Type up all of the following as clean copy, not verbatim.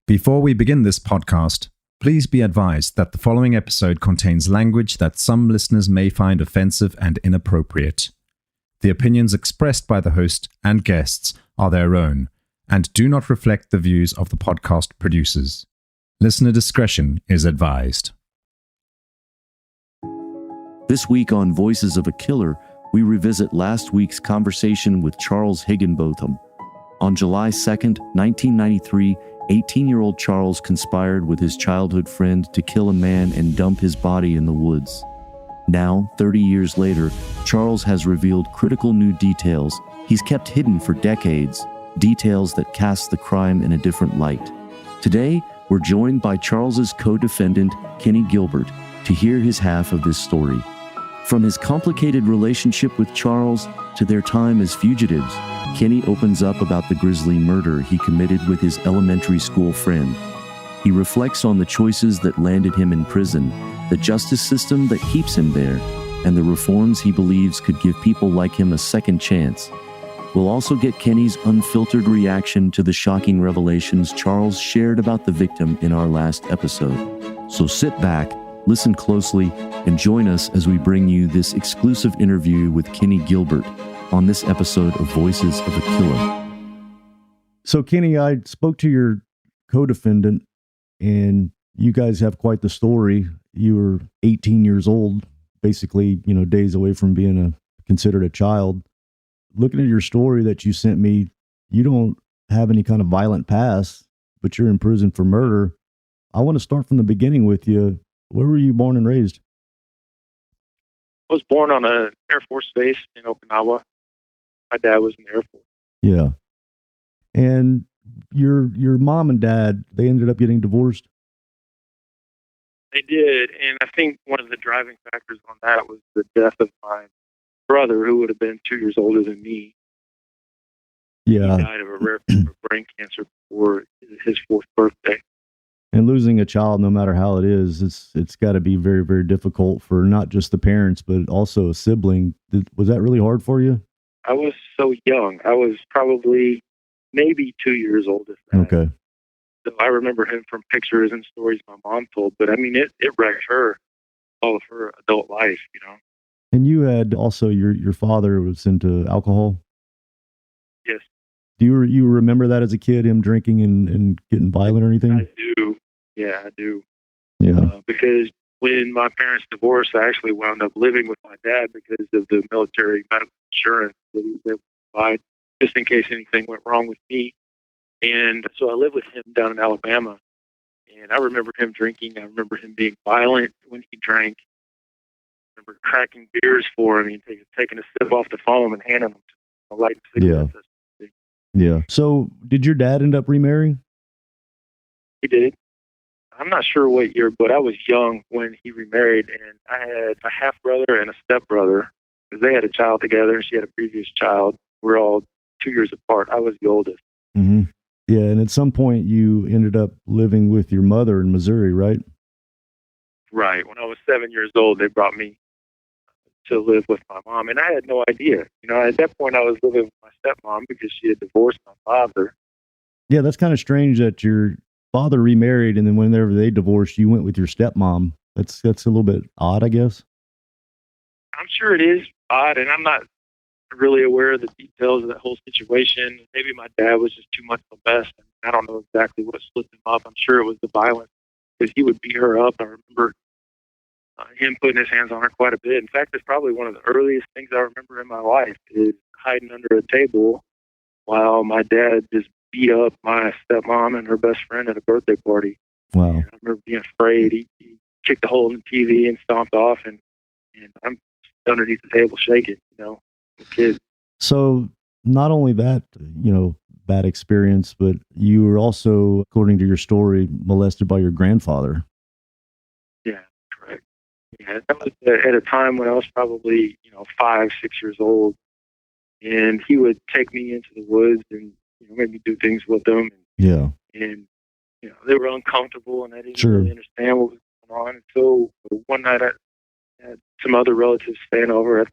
Before we begin this podcast, please be advised that the following episode contains language that some listeners may find offensive and inappropriate. The opinions expressed by the host and guests are their own and do not reflect the views of the podcast producers. Listener discretion is advised. This week on Voices of a Killer, we revisit last week's conversation with Charles Higginbotham. On July 2nd, 1993, 18-year-old Charles conspired with his childhood friend to kill a man and dump his body in the woods. Now, 30 years later, Charles has revealed critical new details he's kept hidden for decades, details that cast the crime in a different light. Today, we're joined by Charles's co-defendant, Kenny Gilbert, to hear his half of this story. From his complicated relationship with Charles to their time as fugitives, Kenny opens up about the grisly murder he committed with his elementary school friend. He reflects on the choices that landed him in prison, the justice system that keeps him there, and the reforms he believes could give people like him a second chance. We'll also get Kenny's unfiltered reaction to the shocking revelations Charles shared about the victim in our last episode. So sit back, listen closely, and join us as we bring you this exclusive interview with Kenny Gilbert on this episode of Voices of a Killer. So, Kenny, I spoke to your co-defendant, and you guys have quite the story. You were 18 years old, basically, days away from being considered a child. Looking at your story that you sent me, you don't have any kind of violent past, but you're in prison for murder. I want to start from the beginning with you. Where were you born and raised? I was born on an Air Force base in Okinawa. My dad was in the Air Force. Yeah. And your mom and dad, they ended up getting divorced? They did, and I think one of the driving factors on that was the death of my brother, who would have been 2 years older than me. Yeah. He died of a rare form of brain cancer before his 4th birthday. And losing a child, no matter how it is, it's got to be very, very difficult for not just the parents, but also a sibling. Was that really hard for you? I was so young. I was probably maybe 2 years old. Okay. So I remember him from pictures and stories my mom told, but I mean, it wrecked all of her adult life, And you had also, your father was into alcohol? Yes. Do you remember that as a kid, him drinking and getting violent or anything? I do. Yeah, I do. Yeah. Because when my parents divorced, I actually wound up living with my dad because of the military medical insurance that he would provide, just in case anything went wrong with me. And so I lived with him down in Alabama. And I remember him drinking. I remember him being violent when he drank. I remember cracking beers for him and taking a sip off the foam and handing him to light cigarettes. Yeah. So did your dad end up remarrying? He did. I'm not sure what year, but I was young when he remarried, and I had a half-brother and a step-brother, because they had a child together, and she had a previous child. We're all 2 years apart. I was the oldest. Mm-hmm. Yeah, and at some point you ended up living with your mother in Missouri, right? Right. When I was 7 years old, they brought me to live with my mom, and I had no idea. At that point, I was living with my stepmom because she had divorced my father. Yeah, that's kind of strange that your father remarried, and then whenever they divorced, you went with your stepmom. That's a little bit odd, I guess. I'm sure it is odd, and I'm not really aware of the details of that whole situation. Maybe my dad was just too much of the best. I don't know exactly what split them up. I'm sure it was the violence, because he would beat her up. I remember him putting his hands on her quite a bit. In fact, it's probably one of the earliest things I remember in my life is hiding under a table while my dad just beat up my stepmom and her best friend at a birthday party. Wow. And I remember being afraid. He kicked a hole in the TV and stomped off, and I'm underneath the table shaking, a kid. So not only that, bad experience, but you were also, according to your story, molested by your grandfather. Yeah, correct. Yeah, that was at a time when I was probably, 5, 6 years old. And he would take me into the woods and make me do things with them. Yeah. And, they were uncomfortable, and I didn't Sure. really understand what was going on. And so one night I had some other relatives staying over,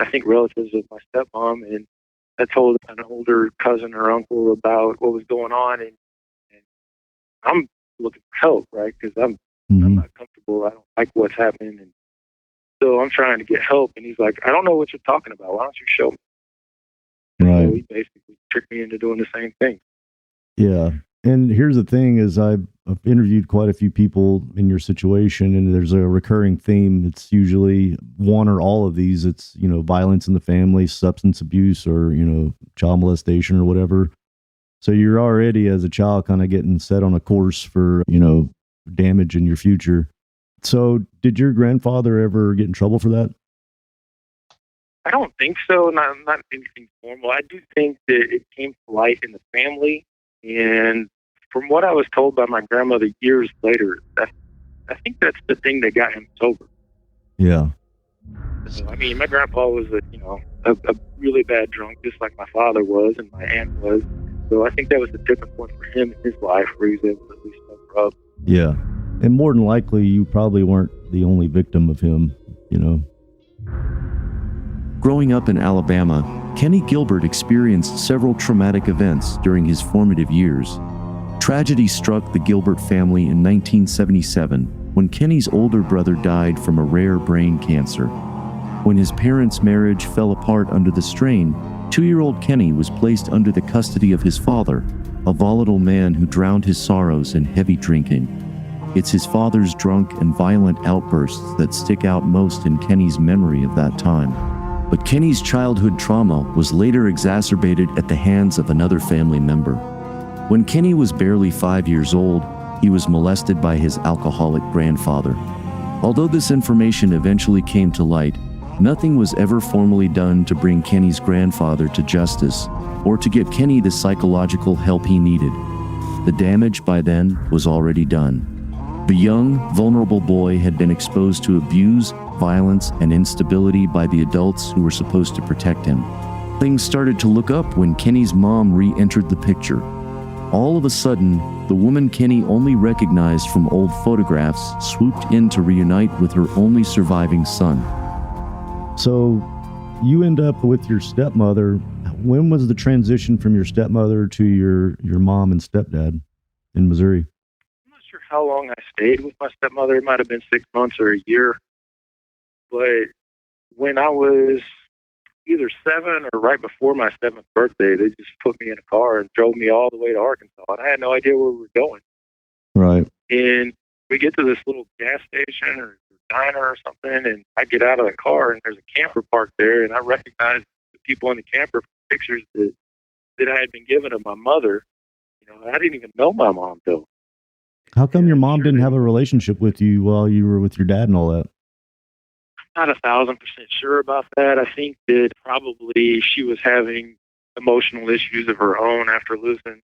I think relatives of my stepmom, and I told an older cousin or uncle about what was going on. And I'm looking for help, right? Because I'm not comfortable. I don't like what's happening. And so I'm trying to get help. And he's like, I don't know what you're talking about. Why don't you show me? Right. So he basically tricked me into doing the same thing. Yeah. And here's the thing is I've interviewed quite a few people in your situation, and there's a recurring theme. It's usually one or all of these. It's, violence in the family, substance abuse, or, child molestation or whatever. So you're already as a child kind of getting set on a course for, damage in your future. So did your grandfather ever get in trouble for that? I don't think so. Not anything formal. I do think that it came to light in the family. And from what I was told by my grandmother years later, I think that's the thing that got him sober. Yeah. So, I mean, my grandpa was a really bad drunk, just like my father was and my aunt was. So I think that was the tipping point for him in his life where he was able to at least sober up. Yeah. And more than likely, you probably weren't the only victim of him, Growing up in Alabama, Kenny Gilbert experienced several traumatic events during his formative years. Tragedy struck the Gilbert family in 1977 when Kenny's older brother died from a rare brain cancer. When his parents' marriage fell apart under the strain, 2-year-old Kenny was placed under the custody of his father, a volatile man who drowned his sorrows in heavy drinking. It's his father's drunk and violent outbursts that stick out most in Kenny's memory of that time. But Kenny's childhood trauma was later exacerbated at the hands of another family member. When Kenny was barely 5 years old, he was molested by his alcoholic grandfather. Although this information eventually came to light, nothing was ever formally done to bring Kenny's grandfather to justice or to get Kenny the psychological help he needed. The damage by then was already done. The young, vulnerable boy had been exposed to abuse, violence, and instability by the adults who were supposed to protect him. Things started to look up when Kenny's mom re-entered the picture. All of a sudden, the woman Kenny only recognized from old photographs swooped in to reunite with her only surviving son. So you end up with your stepmother. When was the transition from your stepmother to your mom and stepdad in Missouri? I'm not sure how long I stayed with my stepmother. It might have been 6 months or a year. But when I was either 7 or right before my 7th birthday, they just put me in a car and drove me all the way to Arkansas. And I had no idea where we were going. Right. And we get to this little gas station or diner or something, and I get out of the car, and there's a camper parked there, and I recognize the people in the camper from pictures that I had been given of my mother. I didn't even know my mom, though. How come your mom didn't have a relationship with you while you were with your dad and all that? I'm not 1,000% sure about that. I think that probably she was having emotional issues of her own after losing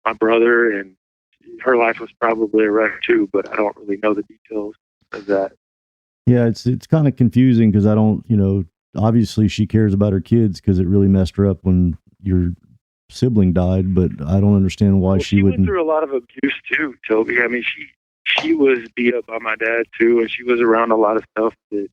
my brother, and her life was probably a wreck too, but I don't really know the details of that. Yeah, it's kind of confusing because I don't, obviously she cares about her kids because it really messed her up when your sibling died, but I don't understand why she wouldn't. Went through a lot of abuse too, Toby. I mean, she was beat up by my dad too, and she was around a lot of stuff that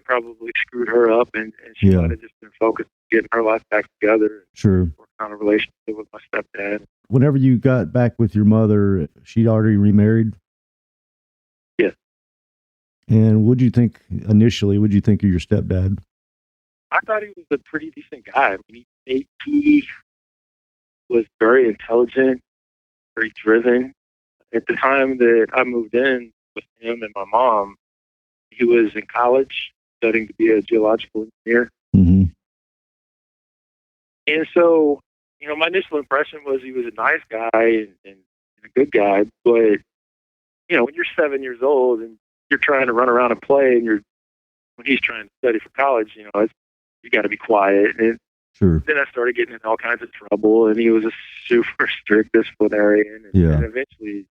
probably screwed her up, and she might have just been focused on getting her life back together. Sure. Working on a relationship with my stepdad. Whenever you got back with your mother, she'd already remarried? Yes. And what'd you think of your stepdad? I thought he was a pretty decent guy. I mean, he was very intelligent, very driven. At the time that I moved in with him and my mom, he was in college studying to be a geological engineer. Mm-hmm. And so, my initial impression was he was a nice guy and a good guy. But, when you're 7 years old and you're trying to run around and play, and when he's trying to study for college, you got to be quiet. And sure. Then I started getting in all kinds of trouble, and he was a super strict disciplinarian. And eventually,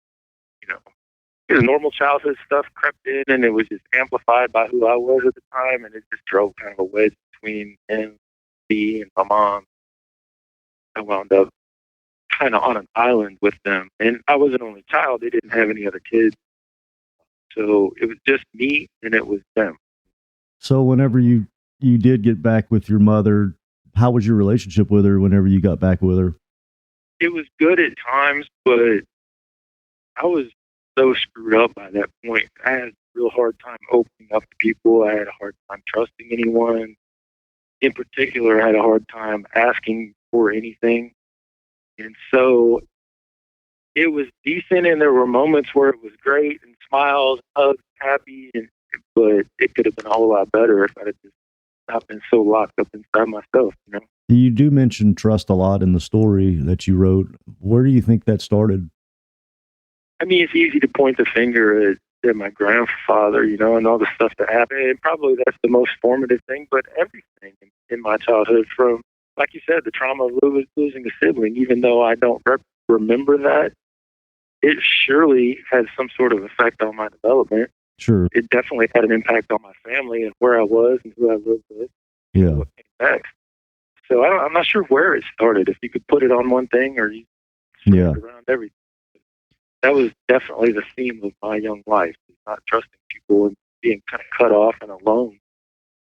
his normal childhood stuff crept in, and it was just amplified by who I was at the time, and it just drove kind of a wedge between him, me, and my mom. I wound up kind of on an island with them, and I was an only child. They didn't have any other kids, so it was just me, and it was them. So whenever you did get back with your mother, how was your relationship with her whenever you got back with her? It was good at times, but I was so screwed up by that point. I had a real hard time opening up to people. I had a hard time trusting anyone. In particular, I had a hard time asking for anything. And so it was decent, and there were moments where it was great and smiles, hugs, happy, but it could have been a whole lot better if I had just not been so locked up inside myself, you know? You do mention trust a lot in the story that you wrote. Where do you think that started? I mean, it's easy to point the finger at my grandfather, you know, and all the stuff that happened. And probably that's the most formative thing, but everything in my childhood, from, like you said, the trauma of losing a sibling, even though I don't remember that, it surely had some sort of effect on my development. Sure. It definitely had an impact on my family and where I was and who I lived with. Yeah. And what came next. So I'm not sure where it started, if you could put it on one thing or you around everything. That was definitely the theme of my young life, not trusting people and being kind of cut off and alone.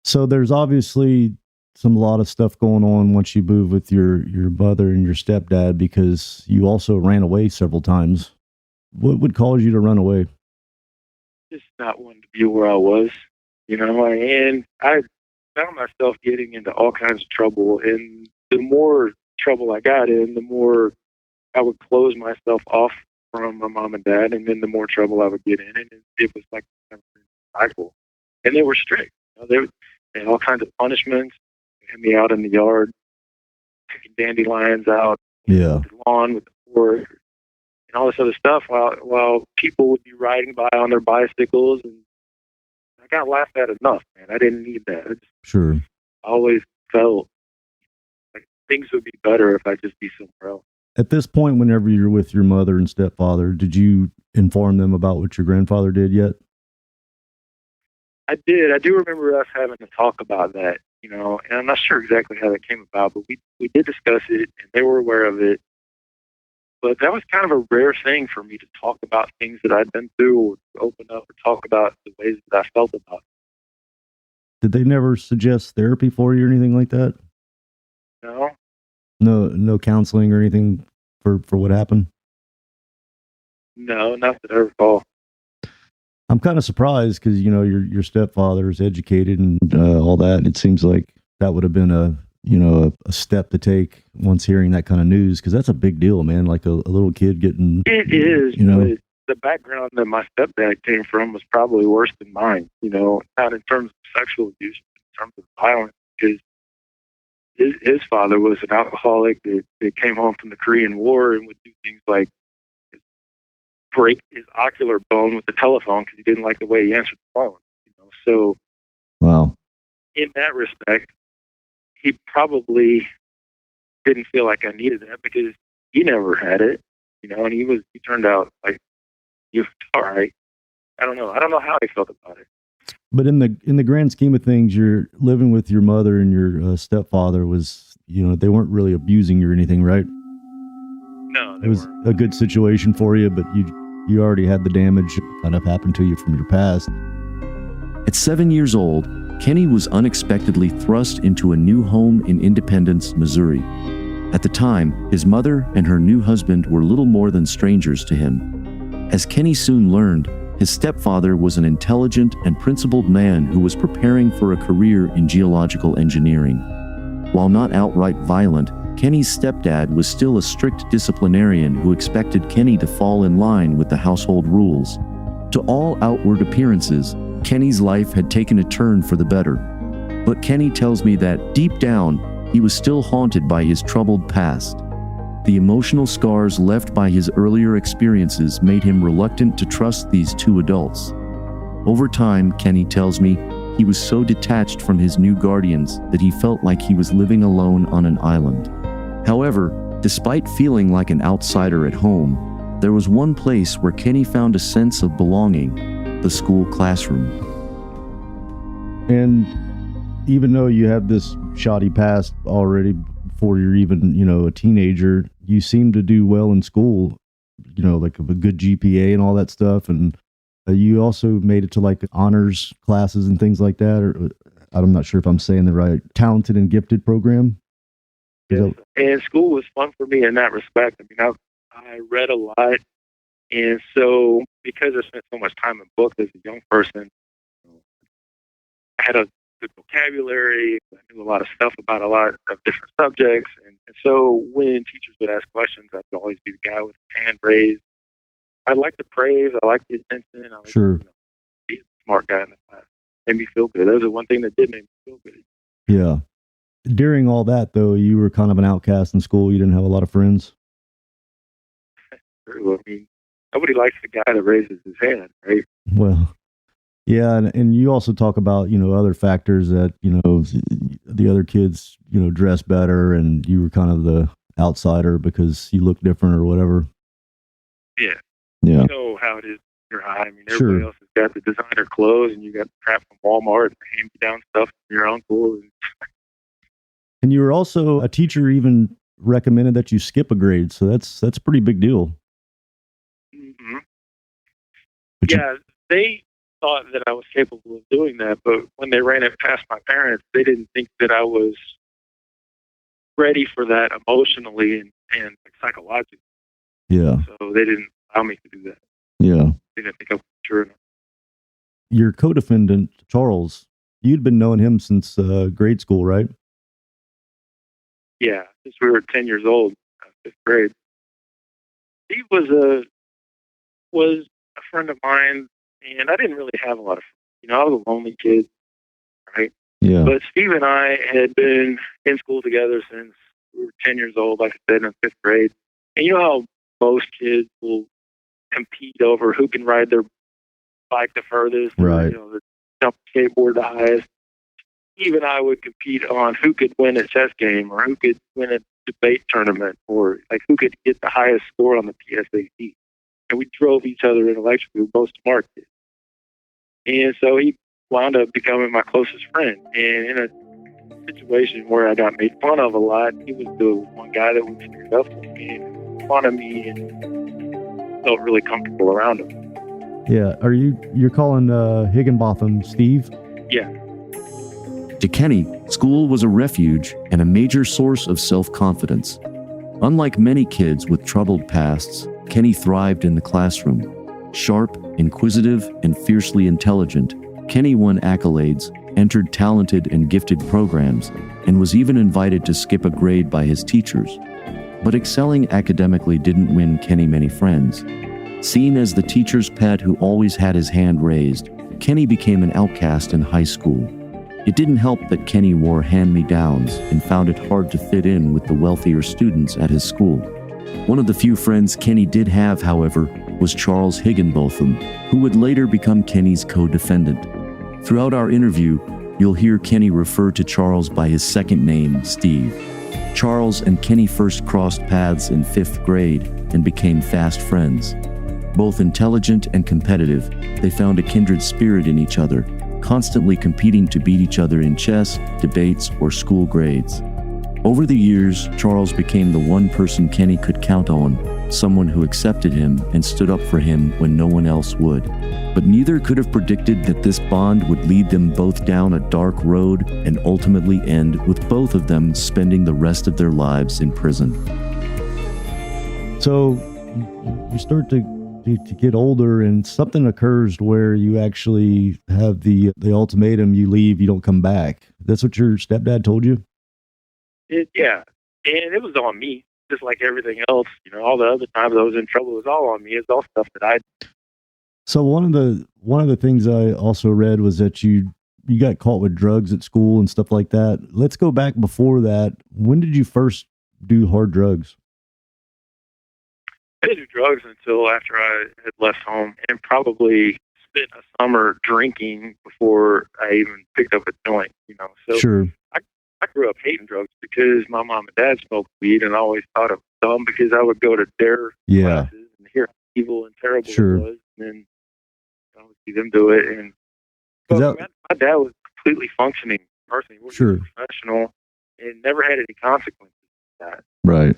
So there's obviously a lot of stuff going on once you move with your mother and your stepdad, because you also ran away several times. What would cause you to run away? Just not wanting to be where I was, you know, and I found myself getting into all kinds of trouble. And the more trouble I got in, the more I would close myself off from my mom and dad, and then the more trouble I would get in. And it was like a cycle. And they were strict. You know, they had all kinds of punishments. They had me out in the yard, picking dandelions out, Yeah. the lawn with the fork, and all this other stuff, while people would be riding by on their bicycles. And I got laughed at enough, man. I didn't need that. Sure. I always felt like things would be better if I just be somewhere else. At this point, whenever you're with your mother and stepfather, did you inform them about what your grandfather did yet? I did. I do remember us having to talk about that, you know, and I'm not sure exactly how that came about, but we did discuss it, and they were aware of it. But that was kind of a rare thing for me to talk about things that I'd been through, or to open up or talk about the ways that I felt about it. Did they never suggest therapy for you or anything like that? No. No counseling or anything for what happened? No, not that I recall. I'm kind of surprised because, you know, your stepfather is educated and all that. It seems like that would have been a step to take once hearing that kind of news, because that's a big deal, man. Like a little kid getting... It is, you know. But the background that my stepdad came from was probably worse than mine, you know, not in terms of sexual abuse, but in terms of violence, because his father was an alcoholic that came home from the Korean War and would do things like break his ocular bone with the telephone because he didn't like the way he answered the phone. You know? So, wow. In that respect, he probably didn't feel like I needed that because he never had it, you know, and he turned out like he was all right. I don't know how I felt about it. But in the grand scheme of things, you're living with your mother and your stepfather was, you know, they weren't really abusing you or anything, right? No, it was a good situation for you, but you already had the damage kind of happen to you from your past. At 7 years old, Kenny was unexpectedly thrust into a new home in Independence, Missouri. At the time, his mother and her new husband were little more than strangers to him. As Kenny soon learned, his stepfather was an intelligent and principled man who was preparing for a career in geological engineering. While not outright violent, Kenny's stepdad was still a strict disciplinarian who expected Kenny to fall in line with the household rules. To all outward appearances, Kenny's life had taken a turn for the better. But Kenny tells me that, deep down, he was still haunted by his troubled past. The emotional scars left by his earlier experiences made him reluctant to trust these two adults. Over time, Kenny tells me, he was so detached from his new guardians that he felt like he was living alone on an island. However, despite feeling like an outsider at home, there was one place where Kenny found a sense of belonging: the school classroom. And even though you have this shoddy past already before you're even, you know, a teenager, you seem to do well in school, you know, like a good GPA and all that stuff. And you also made it to like honors classes and things like that. Or I'm not sure if I'm saying the right, talented and gifted program. Yes. And school was fun for me in that respect. I mean, I read a lot. And so, because I spent so much time in books as a young person, I had a good vocabulary. I knew a lot of stuff about a lot of different subjects. And so, when teachers would ask questions, I'd always be the guy with the hand raised. I like the praise. I like the attention. I like to be a smart guy in the class. Made me feel good. That was the one thing that did make me feel good. Yeah. During all that, though, you were kind of an outcast in school. You didn't have a lot of friends. I mean, nobody likes the guy that raises his hand, right? Well, yeah, and you also talk about, other factors that, the other kids, dress better, and you were kind of the outsider because you look different or whatever. Yeah. Yeah. You know how it is in your high. I mean, everybody else has got the designer clothes, and you got the crap from Walmart and the hand-me-down stuff from your uncle. And you were also, a teacher even recommended that you skip a grade, so that's a pretty big deal. Mm-hmm. Yeah, they thought that I was capable of doing that, but when they ran it past my parents, they didn't think that I was ready for that emotionally and psychologically. Yeah. So they didn't allow me to do that. Yeah. They didn't think I was sure enough. Your co-defendant, Charles, you'd been knowing him since grade school, right? Yeah, since we were 10 years old, 5th grade. He was a friend of mine, and I didn't really have a lot of friends. I was a lonely kid, right? Yeah. But Steve and I had been in school together since we were 10 years old, like I said, in 5th grade. And you know how most kids will compete over who can ride their bike the furthest, right? Or, the jump skateboard the highest. Steve and I would compete on who could win a chess game, or who could win a debate tournament, or like who could get the highest score on the PSAT. And we drove each other intellectually. We were both smart kids. And so he wound up becoming my closest friend. And in a situation where I got made fun of a lot, he was the one guy that would stick up for me and make fun of me, and felt really comfortable around him. Yeah. You're calling Higginbotham Steve? Yeah. To Kenny, school was a refuge and a major source of self-confidence. Unlike many kids with troubled pasts, Kenny thrived in the classroom. Sharp, inquisitive, and fiercely intelligent, Kenny won accolades, entered talented and gifted programs, and was even invited to skip a grade by his teachers. But excelling academically didn't win Kenny many friends. Seen as the teacher's pet who always had his hand raised, Kenny became an outcast in high school. It didn't help that Kenny wore hand-me-downs and found it hard to fit in with the wealthier students at his school. One of the few friends Kenny did have, however, was Charles Higginbotham, who would later become Kenny's co-defendant. Throughout our interview, you'll hear Kenny refer to Charles by his second name, Steve. Charles and Kenny first crossed paths in 5th grade and became fast friends. Both intelligent and competitive, they found a kindred spirit in each other, constantly competing to beat each other in chess, debates, or school grades. Over the years, Charles became the one person Kenny could count on, someone who accepted him and stood up for him when no one else would. But neither could have predicted that this bond would lead them both down a dark road and ultimately end with both of them spending the rest of their lives in prison. So you start to get older, and something occurs where you actually have the ultimatum: you leave, you don't come back. That's what your stepdad told you? Yeah, and it was on me, just like everything else. All the other times I was in trouble, it was all on me. It's all stuff that I did. So one of the things I also read was that you got caught with drugs at school and stuff like that. Let's go back before that. When did you first do hard drugs? I didn't do drugs until after I had left home, and probably spent a summer drinking before I even picked up a joint. So sure. I grew up hating drugs because my mom and dad smoked weed, and I always thought it was dumb because I would go to their classes and hear how evil and terrible it was, and then I would see them do it. And my dad was a completely functioning person. He was a professional and never had any consequences for that. Right.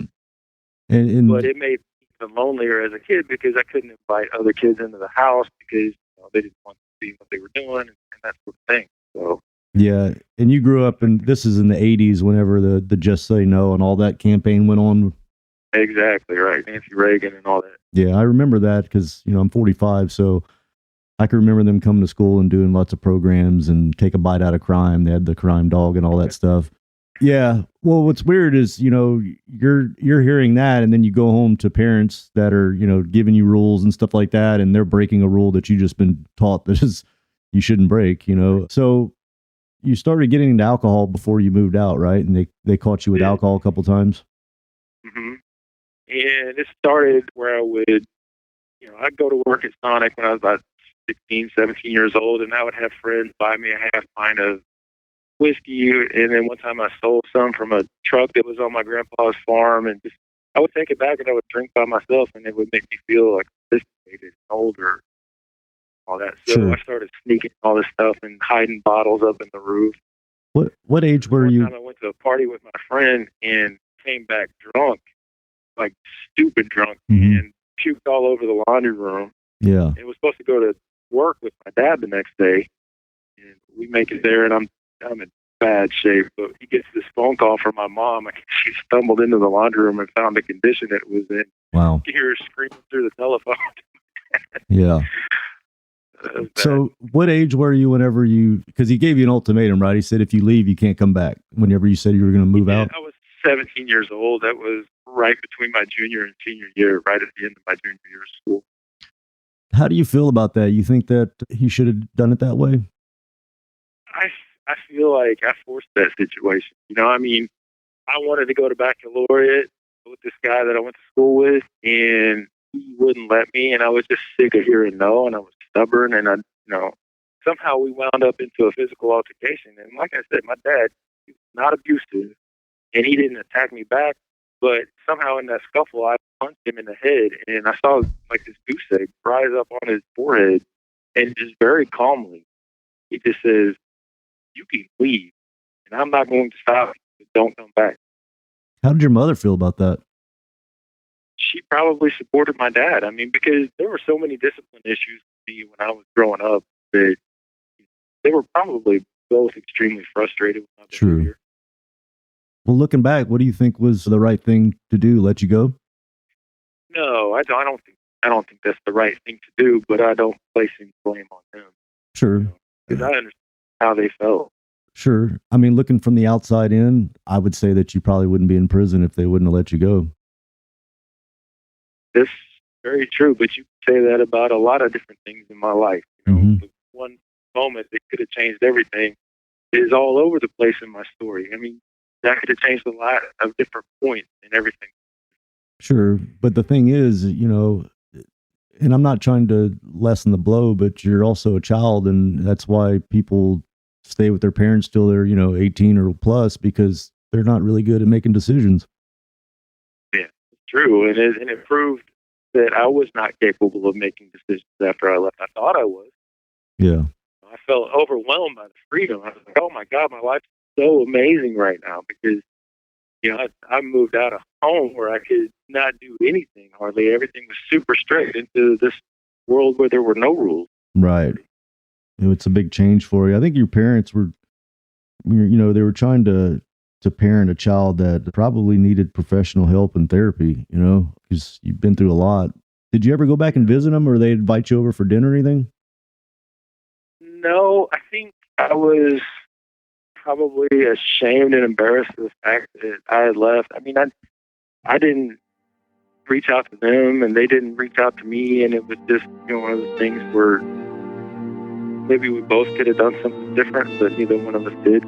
But it made me even lonelier as a kid because I couldn't invite other kids into the house because they didn't want to see what they were doing and that sort of thing. So. Yeah, and you grew up, and this is in the 80s whenever the Just Say No and all that campaign went on. Exactly right. Nancy Reagan and all that. Yeah, I remember that because, I'm 45, so I can remember them coming to school and doing lots of programs and Take a Bite Out of Crime. They had the crime dog and all that stuff. Yeah. Well, what's weird is, you're hearing that, and then you go home to parents that are, giving you rules and stuff like that, and they're breaking a rule that you just been taught that is you shouldn't break, So you started getting into alcohol before you moved out, right? And they caught you with alcohol a couple times. Mm-hmm. And it started where I would, I'd go to work at Sonic when I was about 16, 17 years old, and I would have friends buy me a half pint of whiskey. And then one time I stole some from a truck that was on my grandpa's farm, and I would take it back and I would drink by myself, and it would make me feel like sophisticated and older, all that. So Sure. I started sneaking all this stuff and hiding bottles up in the roof. What age were One you? time I went to a party with my friend and came back drunk, like stupid drunk, Mhm. and puked all over the laundry room. Yeah. And was supposed to go to work with my dad the next day, and we make it there, and I'm in bad shape. But he gets this phone call from my mom. She stumbled into the laundry room and found the condition it was in. Wow. You hear her screaming through the telephone. Yeah. It was bad. So what age were you whenever because he gave you an ultimatum, right? He said, if you leave, you can't come back. Whenever you said you were going to move out. I was 17 years old. That was right between my junior and senior year, right at the end of my junior year of school. How do you feel about that? You think that he should have done it that way? I feel like I forced that situation. I wanted to go to baccalaureate with this guy that I went to school with, and he wouldn't let me, and I was just sick of hearing no, and I was stubborn, and somehow we wound up into a physical altercation. And like I said, my dad, he was not abusive, and he didn't attack me back, but somehow in that scuffle, I punched him in the head, and I saw like this goose egg rise up on his forehead, and just very calmly, he just says, "You can leave, and I'm not going to stop you, but don't come back." How did your mother feel about that? She probably supported my dad. Because there were so many discipline issues with me when I was growing up that they were probably both extremely frustrated with my True. behavior. Well, looking back, what do you think was the right thing to do? Let you go? No, I don't think that's the right thing to do, but I don't place any blame on them Sure. because I understand how they felt. Sure. Looking from the outside in, I would say that you probably wouldn't be in prison if they wouldn't have let you go. That's very true, but you can say that about a lot of different things in my life. Mhm. The one moment that could have changed everything is all over the place in my story. That could have changed a lot of different points and everything. Sure. But the thing is, and I'm not trying to lessen the blow, but you're also a child, and that's why people stay with their parents till they're, 18 or plus, because they're not really good at making decisions. Yeah, it's true. And it proved that I was not capable of making decisions after I left. I thought I was. Yeah. I felt overwhelmed by the freedom. I was like, oh my God, my life's so amazing right now because, I moved out of home where I could not do anything hardly. Everything was super strict into this world where there were no rules. Right. It's a big change for you. I think your parents were, they were trying to parent a child that probably needed professional help and therapy, because you've been through a lot. Did you ever go back and visit them, or they invite you over for dinner or anything? No, I think I was probably ashamed and embarrassed of the fact that I had left. I didn't reach out to them, and they didn't reach out to me, and it was just one of those things where maybe we both could have done something different, but neither one of us did.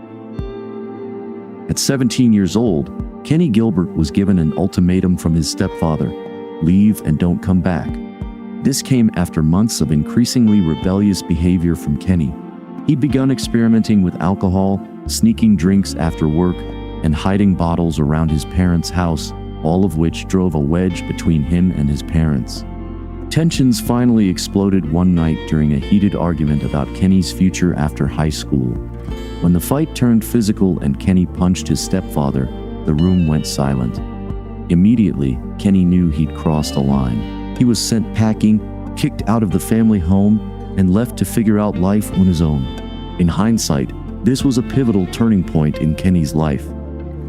At 17 years old, Kenny Gilbert was given an ultimatum from his stepfather: leave and don't come back. This came after months of increasingly rebellious behavior from Kenny. He'd begun experimenting with alcohol, sneaking drinks after work, and hiding bottles around his parents' house, all of which drove a wedge between him and his parents. Tensions finally exploded one night during a heated argument about Kenny's future after high school. When the fight turned physical and Kenny punched his stepfather, the room went silent. Immediately, Kenny knew he'd crossed a line. He was sent packing, kicked out of the family home, and left to figure out life on his own. In hindsight, this was a pivotal turning point in Kenny's life.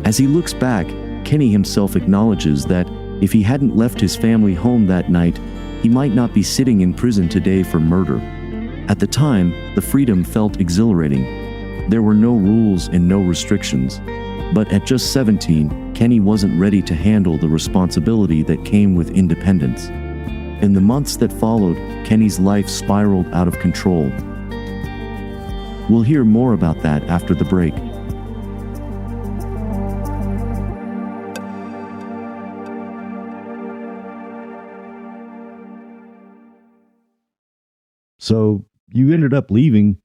As he looks back, Kenny himself acknowledges that If he hadn't left his family home that night, he might not be sitting in prison today for murder. At the time, the freedom felt exhilarating. There were no rules and no restrictions. But at just 17, Kenny wasn't ready to handle the responsibility that came with independence. In the months that followed, Kenny's life spiraled out of control. We'll hear more about that after the break. So you ended up leaving,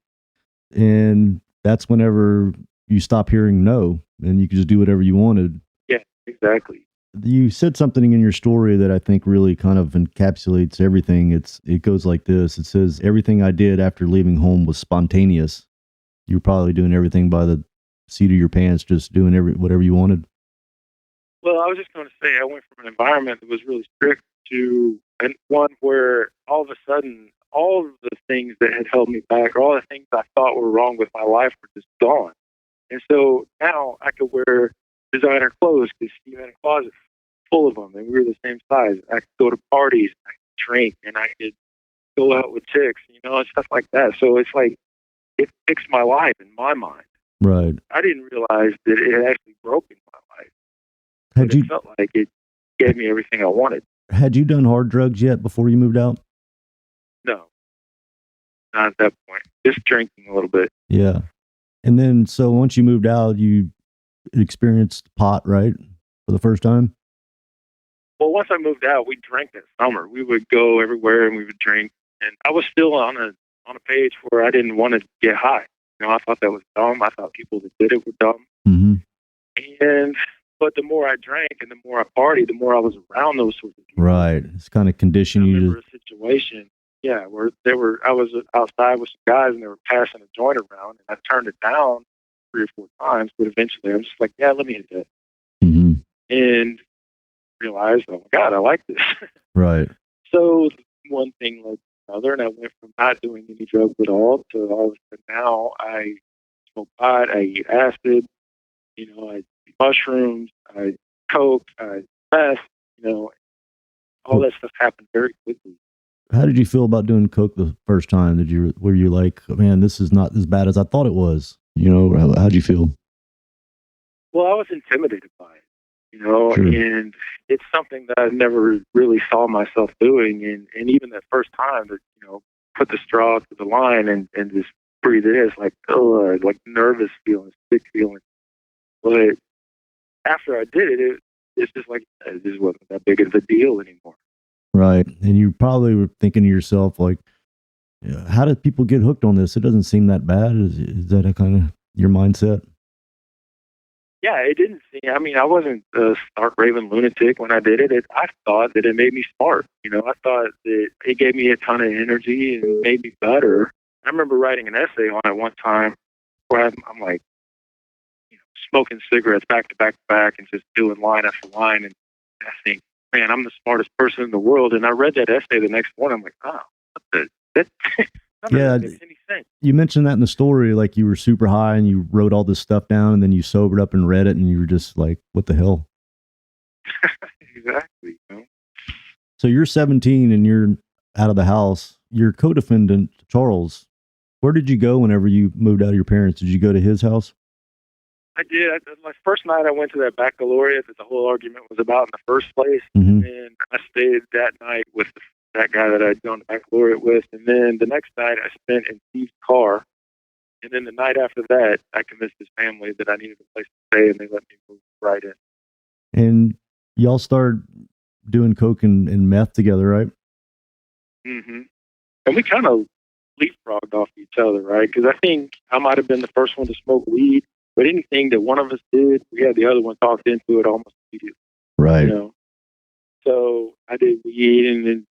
and that's whenever you stop hearing no, and you could just do whatever you wanted. Yeah, exactly. You said something in your story that I think really kind of encapsulates everything. It goes like this. It says, everything I did after leaving home was spontaneous. You were probably doing everything by the seat of your pants, just doing whatever you wanted. Well, I was just going to say I went from an environment that was really strict to one where all of a sudden all of the things that had held me back, or all the things I thought were wrong with my life, were just gone. And so now I could wear designer clothes because Steve had a closet full of them, and we were the same size. I could go to parties, I could drink, and I could go out with chicks, and stuff like that. So it's like it fixed my life in my mind. Right. I didn't realize that it had actually broken my life. It felt like it gave me everything I wanted. Had you done hard drugs yet before you moved out? No, not at that point. Just drinking a little bit. Yeah. And then, so once you moved out, you experienced pot, right? For the first time? Well, once I moved out, we drank that summer. We would go everywhere and we would drink. And I was still on a page where I didn't want to get high. I thought that was dumb. I thought people that did it were dumb. Mm-hmm. But the more I drank and the more I partied, the more I was around those sorts of people. Right. It's kind of conditioned you to. I remember a situation, where I was outside with some guys and they were passing a joint around, and I turned it down 3 or 4 times, but eventually I'm just like, yeah, let me hit that. Mm-hmm. And realized, oh my God, I like this. Right. So one thing led to another, and I went from not doing any drugs at all to all of a sudden now I smoke pot, I eat acid, I eat mushrooms, I eat coke, I eat meth, all that stuff happened very quickly. How did you feel about doing coke the first time? Were you like, man, this is not as bad as I thought it was? How'd you feel? Well, I was intimidated by it, sure. And it's something that I never really saw myself doing. And even that first time that, put the straw to the line and just breathe it in, it's like, oh, like nervous feeling, sick feeling. But after I did it, it's just like, it just wasn't that big of a deal anymore. Right. And you probably were thinking to yourself, like, how did people get hooked on this? It doesn't seem that bad. Is that a kind of your mindset? Yeah, it didn't seem, I wasn't a stark raving lunatic when I did it. I thought that it made me smart. I thought that it gave me a ton of energy and made me better. I remember writing an essay on it one time where I'm like, smoking cigarettes back to back to back and just doing line after line. And I think, man, I'm the smartest person in the world. And I read that essay the next morning. I'm like, oh, that makes any sense. You mentioned that in the story, like you were super high and you wrote all this stuff down and then you sobered up and read it and you were just like, what the hell? Exactly. So you're 17 and you're out of the house. Your co-defendant, Charles, where did you go whenever you moved out of your parents? Did you go to his house? I did. My first night I went to that baccalaureate that the whole argument was about in the first place. Mm-hmm. And I stayed that night with that guy that I'd gone to baccalaureate with. And then the next night I spent in Steve's car. And then the night after that, I convinced his family that I needed a place to stay, and they let me move right in. And y'all started doing coke and meth together, right? Mm-hmm. And we kind of leapfrogged off each other, right? Because I think I might have been the first one to smoke weed. But anything that one of us did, we had the other one talked into it almost immediately. Right. So I did weed, and then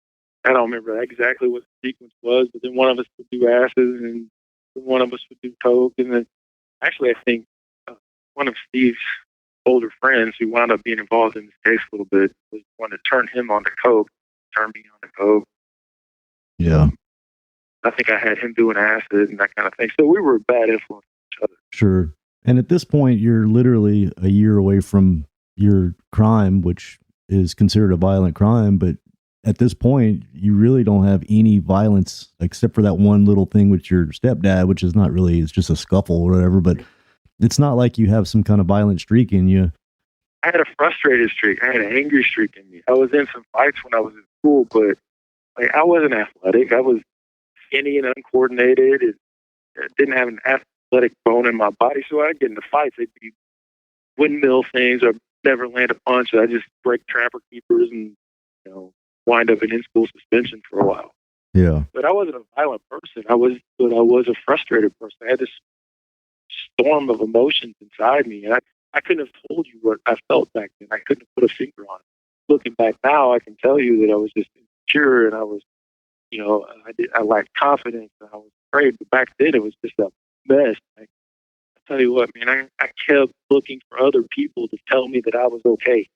I don't remember exactly what the sequence was, but then one of us would do acid, and one of us would do coke. And then actually, I think one of Steve's older friends who wound up being involved in this case a little bit was one to turn him on to coke, turn me on to coke. Yeah. I think I had him doing acid and that kind of thing. So we were a bad influence on each other. Sure. And at this point, you're literally a year away from your crime, which is considered a violent crime, but at this point, you really don't have any violence except for that one little thing with your stepdad, which is not really, it's just a scuffle or whatever, but it's not like you have some kind of violent streak in you. I had a frustrated streak. I had an angry streak in me. I was in some fights when I was in school, but like, I wasn't athletic. I was skinny and uncoordinated. And didn't have an athletic bone in my body, so I'd get into fights. They'd be windmill things or never land a punch. I just break trapper keepers and, wind up in in-school suspension for a while. Yeah. But I wasn't a violent person. I was a frustrated person. I had this storm of emotions inside me, and I couldn't have told you what I felt back then. I couldn't have put a finger on it. Looking back now, I can tell you that I was just insecure, and I was, I lacked confidence, and I was afraid. But back then, it was just a mess. I tell you what, man, I kept looking for other people to tell me that I was okay,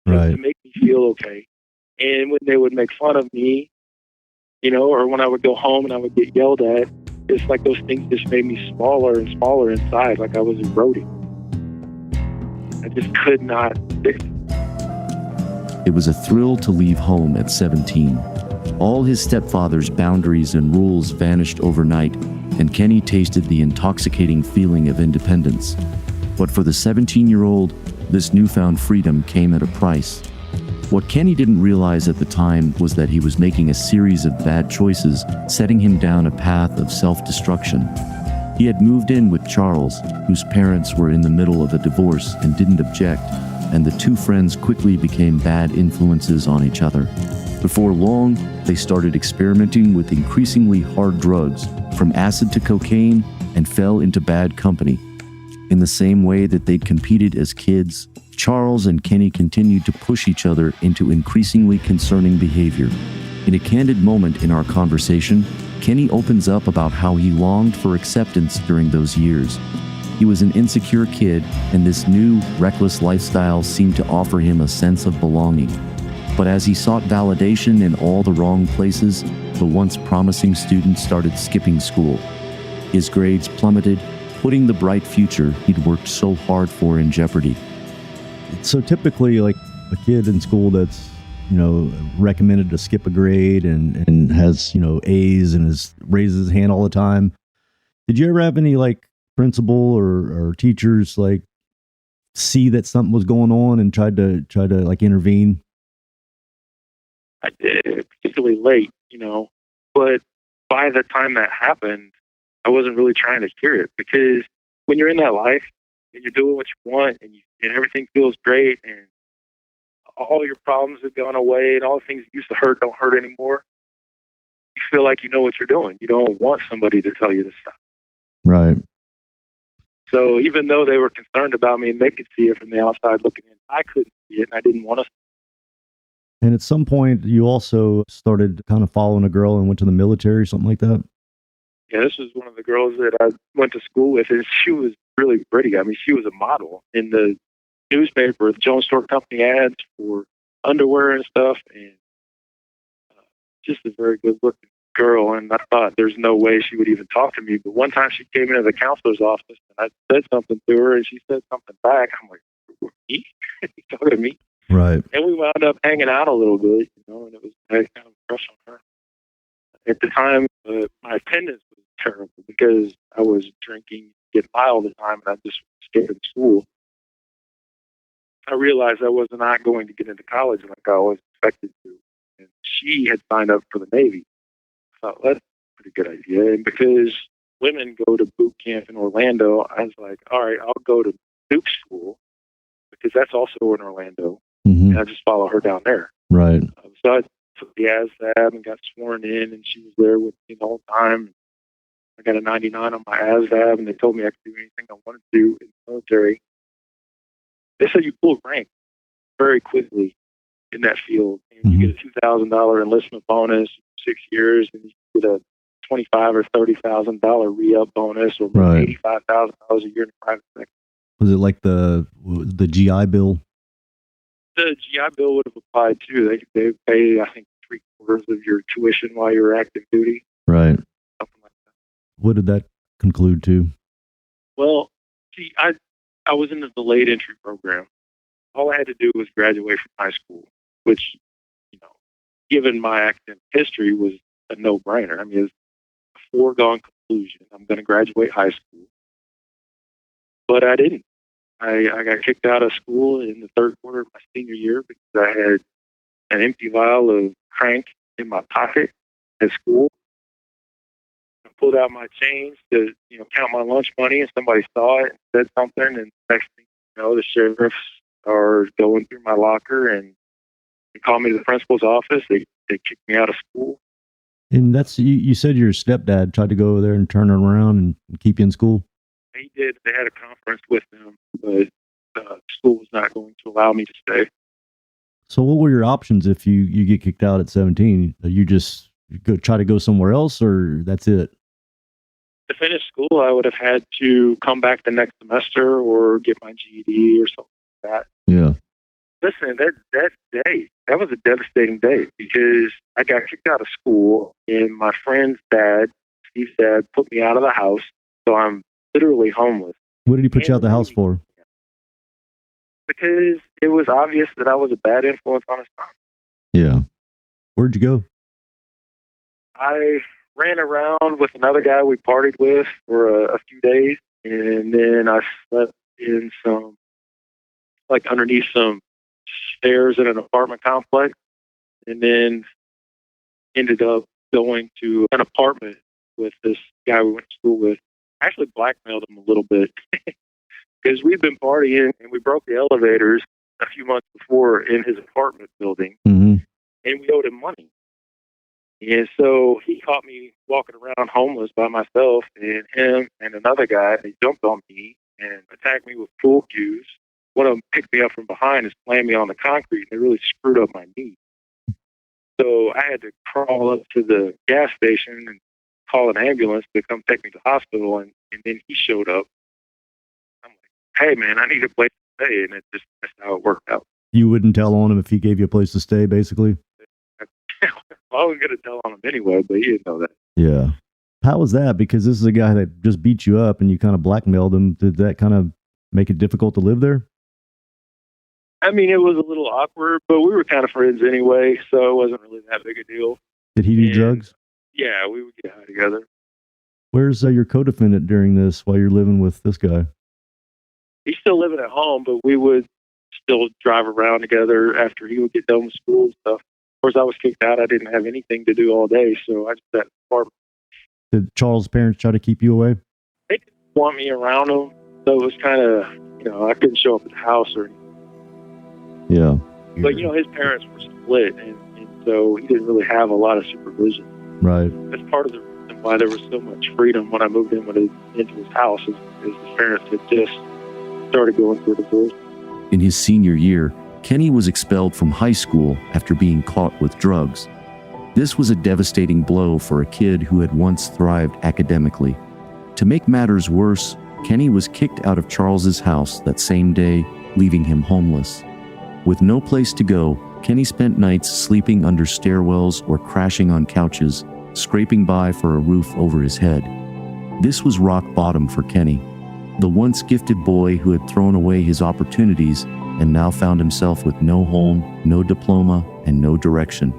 right, to make me feel okay. And when they would make fun of me, or when I would go home and I would get yelled at, it's like those things just made me smaller and smaller inside, like I was eroding. I just could not fix it. It was a thrill to leave home at 17. All his stepfather's boundaries and rules vanished overnight, and Kenny tasted the intoxicating feeling of independence. But for the 17-year-old, this newfound freedom came at a price. What Kenny didn't realize at the time was that he was making a series of bad choices, setting him down a path of self-destruction. He had moved in with Charles, whose parents were in the middle of a divorce and didn't object, and the two friends quickly became bad influences on each other. Before long, they started experimenting with increasingly hard drugs, from acid to cocaine, and fell into bad company. In the same way that they'd competed as kids, Charles and Kenny continued to push each other into increasingly concerning behavior. In a candid moment in our conversation, Kenny opens up about how he longed for acceptance during those years. He was an insecure kid, and this new, reckless lifestyle seemed to offer him a sense of belonging. But as he sought validation in all the wrong places, the once promising student started skipping school. His grades plummeted, putting the bright future he'd worked so hard for in jeopardy. So typically, like a kid in school that's, recommended to skip a grade and has, A's and raises his hand all the time. Did you ever have any principal or teachers see that something was going on and tried to intervene? I did, particularly late, but by the time that happened, I wasn't really trying to hear it, because when you're in that life and you're doing what you want and everything feels great and all your problems have gone away and all the things that used to hurt don't hurt anymore, you feel like you know what you're doing. You don't want somebody to tell you this stuff. Right. So even though they were concerned about me and they could see it from the outside looking in, I couldn't see it, and I didn't want to. And at some point, you also started kind of following a girl and went to the military, something like that? Yeah, this was one of the girls that I went to school with, and she was really pretty. I mean, she was a model in the newspaper, the Jones Store Company ads for underwear and stuff, and just a very good-looking girl. And I thought there's no way she would even talk to me. But one time she came into the counselor's office, and I said something to her, and she said something back. I'm like, me? You talking to me? Right. And we wound up hanging out a little bit, and it was kind of a crush on her. At the time, my attendance was terrible because I was drinking, getting high all the time, and I just skipped school. I realized I was not going to get into college like I was expected to. And she had signed up for the Navy. I thought, well, that's a pretty good idea. And because women go to boot camp in Orlando, I was like, all right, I'll go to Duke School because that's also in Orlando. Mm-hmm. And I just follow her down there. Right. So I took the ASVAB and got sworn in, and she was there with me the whole time. I got a 99 on my ASVAB, and they told me I could do anything I wanted to do in the military. They said you pull rank very quickly in that field. And you get a $2,000 enlistment bonus, 6 years, and you get a $25,000 or $30,000 re-up bonus, or $85,000 a year in the private sector. Was it like the GI Bill? The GI Bill would have applied too. They pay, I think, 3/4 of your tuition while you're active duty. Right. Something like that. What did that conclude to? Well, see, I was in the delayed entry program. all I had to do was graduate from high school, which, you know, given my academic history, was a no-brainer. I mean, it's a foregone conclusion. I'm going to graduate high school. But I didn't. I got kicked out of school in the third quarter of my senior year because I had an empty vial of crank in my pocket at school. I pulled out my change to, count my lunch money, and somebody saw it and said something, and next thing you know, the sheriffs are going through my locker, and they called me to the principal's office. They kicked me out of school. And that's, you said your stepdad tried to go over there and turn it around and keep you in school? He did. They had a conference with them, but school was not going to allow me to stay. So what were your options if you get kicked out at 17? You just try to go somewhere else, or that's it? To finish school, I would have had to come back the next semester or get my GED or something like that. Yeah. Listen, that was a devastating day because I got kicked out of school, and my friend's dad, Steve's dad, put me out of the house, so I'm literally homeless. What did he put you out the house for? Because it was obvious that I was a bad influence on his son. Yeah. Where'd you go? I ran around with another guy we partied with for a few days, and then I slept in underneath some stairs in an apartment complex, and then ended up going to an apartment with this guy we went to school with. I actually blackmailed him a little bit because we'd been partying and we broke the elevators a few months before in his apartment building, and we owed him money. And so he caught me walking around homeless by myself, and him and another guy, they jumped on me and attacked me with pool cues. One of them picked me up from behind and slammed me on the concrete, and they really screwed up my knee. So I had to crawl up to the gas station and call an ambulance to come take me to the hospital, and then he showed up. I'm like, hey, man, I need a place to stay, and that's how it worked out. You wouldn't tell on him if he gave you a place to stay, basically? I was going to tell on him anyway, but he didn't know that. Yeah. How was that? Because this is a guy that just beat you up and you kind of blackmailed him. Did that kind of make it difficult to live there? I mean, it was a little awkward, but we were kind of friends anyway, so it wasn't really that big a deal. Did he do drugs? Yeah, we would get high together. Where's your co-defendant during this while you're living with this guy? He's still living at home, but we would still drive around together after he would get done with school and stuff. Of course, I was kicked out. I didn't have anything to do all day, so I just sat in the apartment. Did Charles' parents try to keep you away? They didn't want me around them, so it was kind of, I couldn't show up at the house or anything. Yeah. But, his parents were split, and so he didn't really have a lot of supervision. Right. That's part of the reason why there was so much freedom when I moved into his house, is his parents had just started going through a divorce. In his senior year, Kenny was expelled from high school after being caught with drugs. This was a devastating blow for a kid who had once thrived academically. To make matters worse, Kenny was kicked out of Charles's house that same day, leaving him homeless. With no place to go, Kenny spent nights sleeping under stairwells or crashing on couches, scraping by for a roof over his head. This was rock bottom for Kenny, the once gifted boy who had thrown away his opportunities and now found himself with no home, no diploma, and no direction.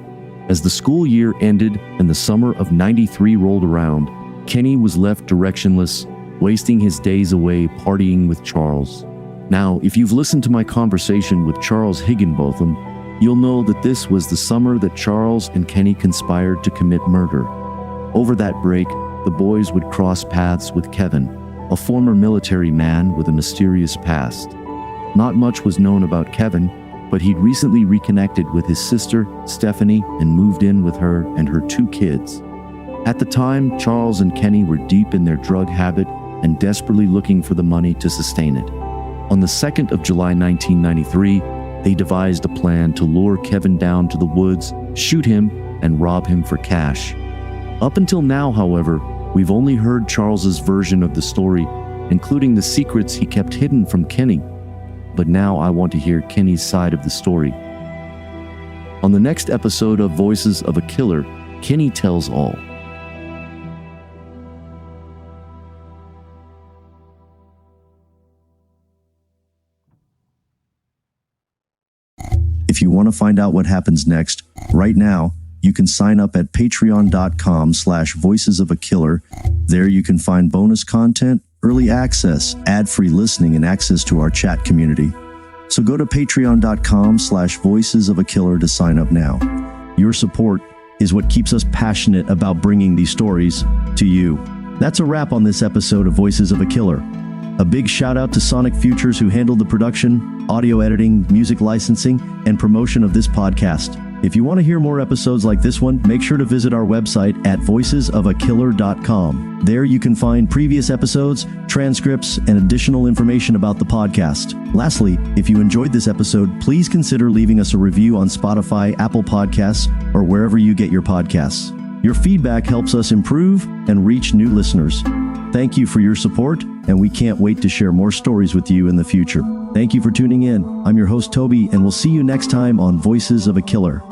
As the school year ended and the summer of '93 rolled around, Kenny was left directionless, wasting his days away partying with Charles. Now, if you've listened to my conversation with Charles Higginbotham, you'll know that this was the summer that Charles and Kenny conspired to commit murder. Over that break, the boys would cross paths with Kevin, a former military man with a mysterious past. Not much was known about Kevin, but he'd recently reconnected with his sister, Stephanie, and moved in with her and her 2 kids. At the time, Charles and Kenny were deep in their drug habit and desperately looking for the money to sustain it. On the 2nd of July 1993, they devised a plan to lure Kevin down to the woods, shoot him, and rob him for cash. Up until now, however, we've only heard Charles's version of the story, including the secrets he kept hidden from Kenny. But now I want to hear Kenny's side of the story. On the next episode of Voices of a Killer, Kenny tells all. If you want to find out what happens next, right now, you can sign up at patreon.com/voicesofakiller. There you can find bonus content, early access, ad-free listening, and access to our chat community. So go to patreon.com/voicesofakiller to sign up now. Your support is what keeps us passionate about bringing these stories to you. That's a wrap on this episode of Voices of a Killer. A big shout out to Sonic Futures, who handled the production, audio editing, music licensing, and promotion of this podcast. If you want to hear more episodes like this one, make sure to visit our website at voicesofakiller.com. There you can find previous episodes, transcripts, and additional information about the podcast. Lastly, if you enjoyed this episode, please consider leaving us a review on Spotify, Apple Podcasts, or wherever you get your podcasts. Your feedback helps us improve and reach new listeners. Thank you for your support, and we can't wait to share more stories with you in the future. Thank you for tuning in. I'm your host, Toby, and we'll see you next time on Voices of a Killer.